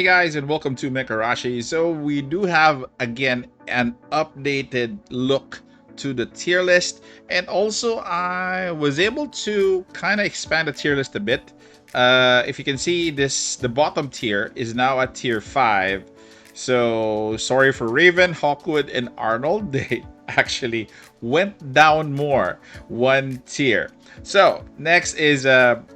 Hey guys, and welcome to Mecharashi. So we do have again an updated look to the tier list, and also I was able to kind of expand the tier list a bit. If you can see this, the bottom tier is now at tier 5. So sorry for Raven, Hawkwood, and Arnold. They actually went down more, one tier. So next is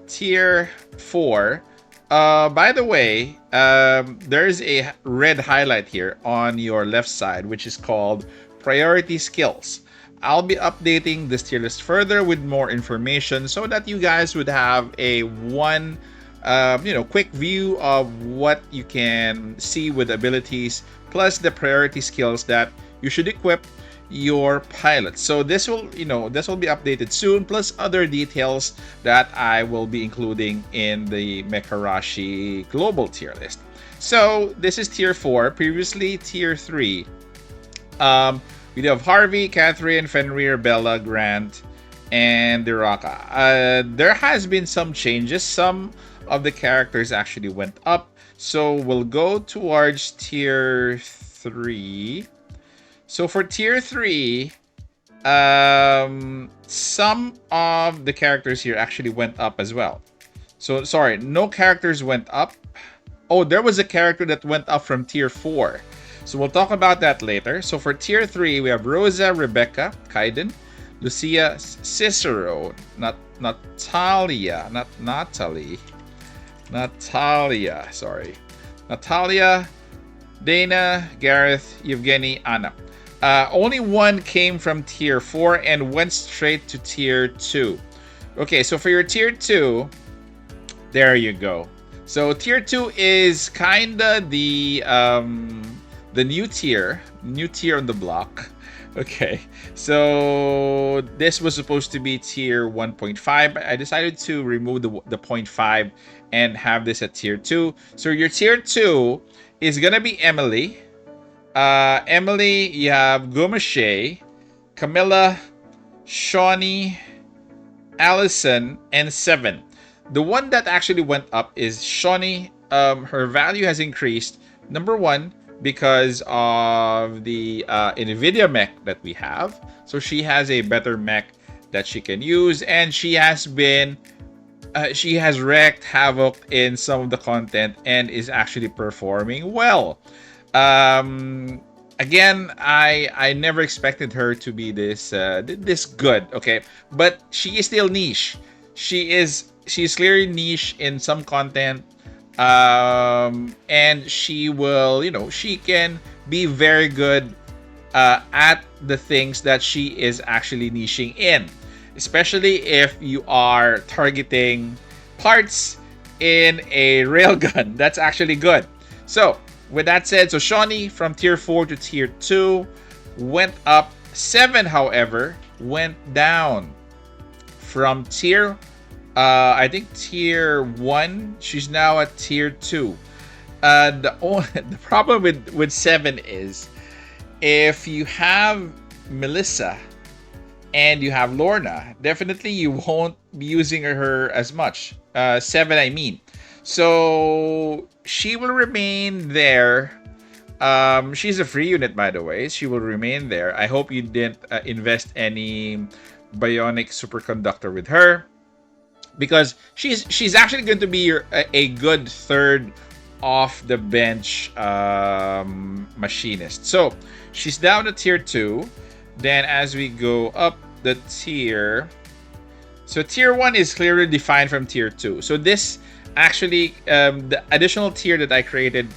tier 4. By the way, there's a red highlight here on your left side, which is called Priority Skills. I'll be updating this tier list further with more information so that you guys would have a quick view of what you can see with abilities, plus the priority skills that you should equip your pilot. So this will be updated soon, plus other details that I will be including in the Mecharashi global tier list. So this is tier 4, previously tier 3. We have Harvey, Catherine, Fenrir, Bella, Grant, and Duraka. There has been some changes. Some of the characters actually went up. So we'll go towards tier 3. So for tier 3, some of the characters here actually went up as well. So sorry, no characters went up. Oh, there was a character that went up from tier 4. So we'll talk about that later. So for tier 3, we have Rosa, Rebecca, Kaiden, Lucia, Cicero, Natalia, Natalia, Dana, Gareth, Yevgeny, Anna. Only one came from tier 4 and went straight to tier 2. Okay, so for your tier 2, there you go. So tier 2 is kinda the new tier on the block. Okay, so this was supposed to be tier 1.5, but I decided to remove the 0.5 and have this at tier 2. So your tier 2 is gonna be Emily. Emily, you have Gumashay, Camilla, Shawnee, Allison, and Seven. The one that actually went up is Shawnee. Her value has increased. Number one, because of the NVIDIA mech that we have. So she has a better mech that she can use, and she has wreaked havoc in some of the content and is actually performing well. Again, I never expected her to be this good, okay? But she is still niche. She's clearly niche in some content. And she will, she can be very good at the things that she is actually niching in, especially if you are targeting parts in a railgun. That's actually good. So with that said, so Shawnee from tier 4 to tier 2 went up. 7, however, went down from tier I think tier 1. She's now at tier 2. The problem with 7 is if you have Melissa and you have Lorna, definitely you won't be using her as much. 7, I mean. So she will remain there. She's a free unit, by the way. She will remain there. I hope you didn't invest any bionic superconductor with her, because she's actually going to be a good third off the bench machinist. So she's down to tier 2. Then as we go up the tier, so tier 1 is clearly defined from tier 2. So this actually, the additional tier that I created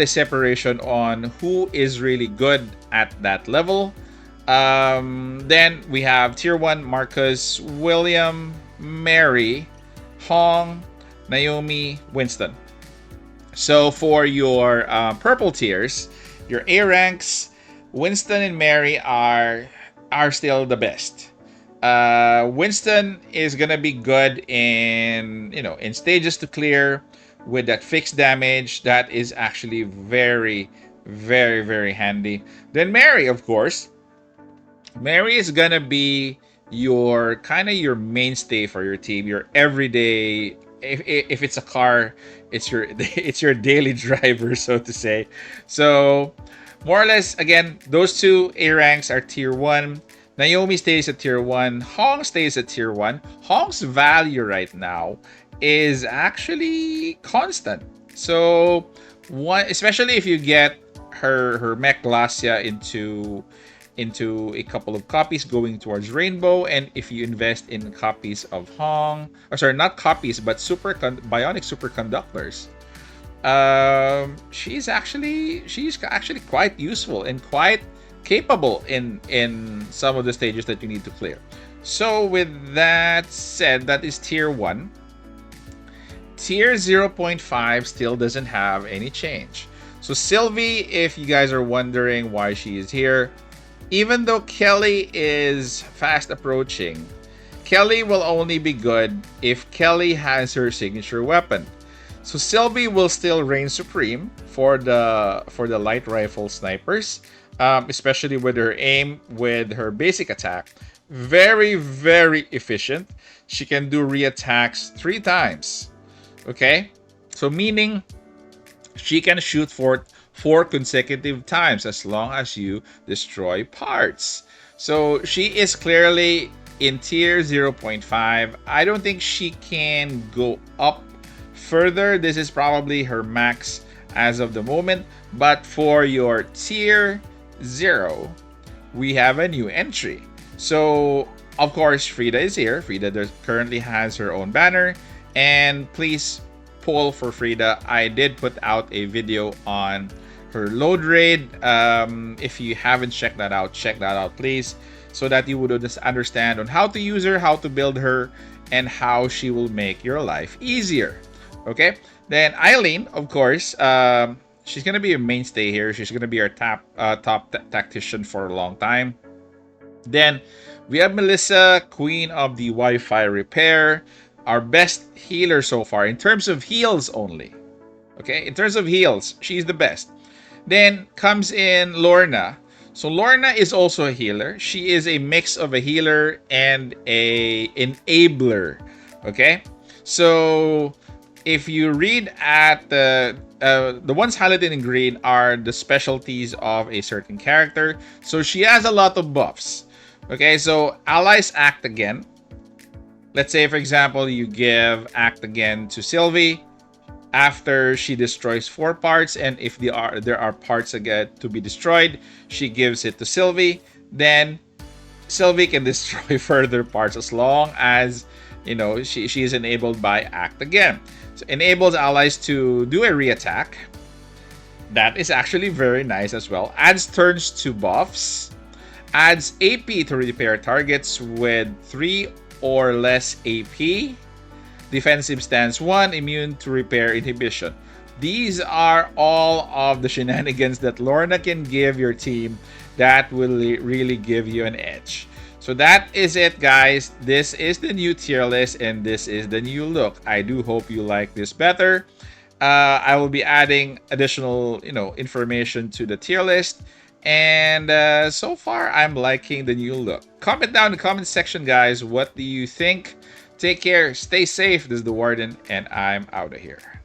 a separation on who is really good at that level. Then we have tier 1, Marcus, William, Mary, Hong, Naomi, Winston. So for your purple tiers, your A ranks, Winston and Mary are still the best. Winston is gonna be good in stages to clear with that fixed damage. That is actually very, very, very handy. Then Mary, of course. Mary is gonna be your mainstay for your team, your everyday if it's a car, it's your it's your daily driver, so to say. So more or less, again, those two A ranks are tier 1. Naomi stays at tier 1. Hong stays at tier 1. Hong's value right now is actually constant. So one, especially if you get her Mech Glacia into a couple of copies going towards Rainbow, and if you invest in copies of Hong, or sorry, not copies, but bionic superconductors, she's actually quite useful and quite capable in some of the stages that you need to clear. So with that said, that is tier 1. Tier 0.5 still doesn't have any change. So Sylvie, if you guys are wondering why she is here, even though Kelly is fast approaching, Kelly will only be good if Kelly has her signature weapon. So Sylvie will still reign supreme for the light rifle snipers, especially with her aim, with her basic attack. Very, very efficient. She can do re-attacks 3 times. Okay? So meaning she can shoot for 4 consecutive times as long as you destroy parts. So she is clearly in tier 0.5. I don't think she can go up further. This is probably her max as of the moment. But for your tier 0, we have a new entry. So of course, Frida is here. Frida currently has her own banner. And please pull for Frida. I did put out a video on her load raid. If you haven't checked that out, check that out, please, so that you would just understand on how to use her, how to build her, and how she will make your life easier. Okay? Then Eileen, of course, she's gonna be a mainstay here. She's gonna be our top tactician for a long time. Then we have Melissa, Queen of the Wi-Fi Repair, our best healer so far in terms of heals only. Okay, in terms of heals, she's the best. Then comes in Lorna. So Lorna is also a healer. She is a mix of a healer and a enabler. Okay, so if you read at the ones highlighted in green are the specialties of a certain character. So she has a lot of buffs. Okay, so allies act again. Let's say, for example, you give act again to Sylvie after she destroys 4 parts, and if there are parts again to be destroyed, she gives it to Sylvie. Then Sylvie can destroy further parts as long as she is enabled by act again. So enables allies to do a re-attack. That is actually very nice as well. Adds turns to buffs. Adds AP to repair targets with 3 or less AP. Defensive stance 1, immune to repair inhibition. These are all of the shenanigans that Lorna can give your team that will really give you an edge. So that is it, guys. This is the new tier list and this is the new look. I do hope you like this better. I will be adding additional, information to the tier list. And so far, I'm liking the new look. Comment down in the comment section, guys. What do you think? Take care. Stay safe. This is the Warden, and I'm out of here.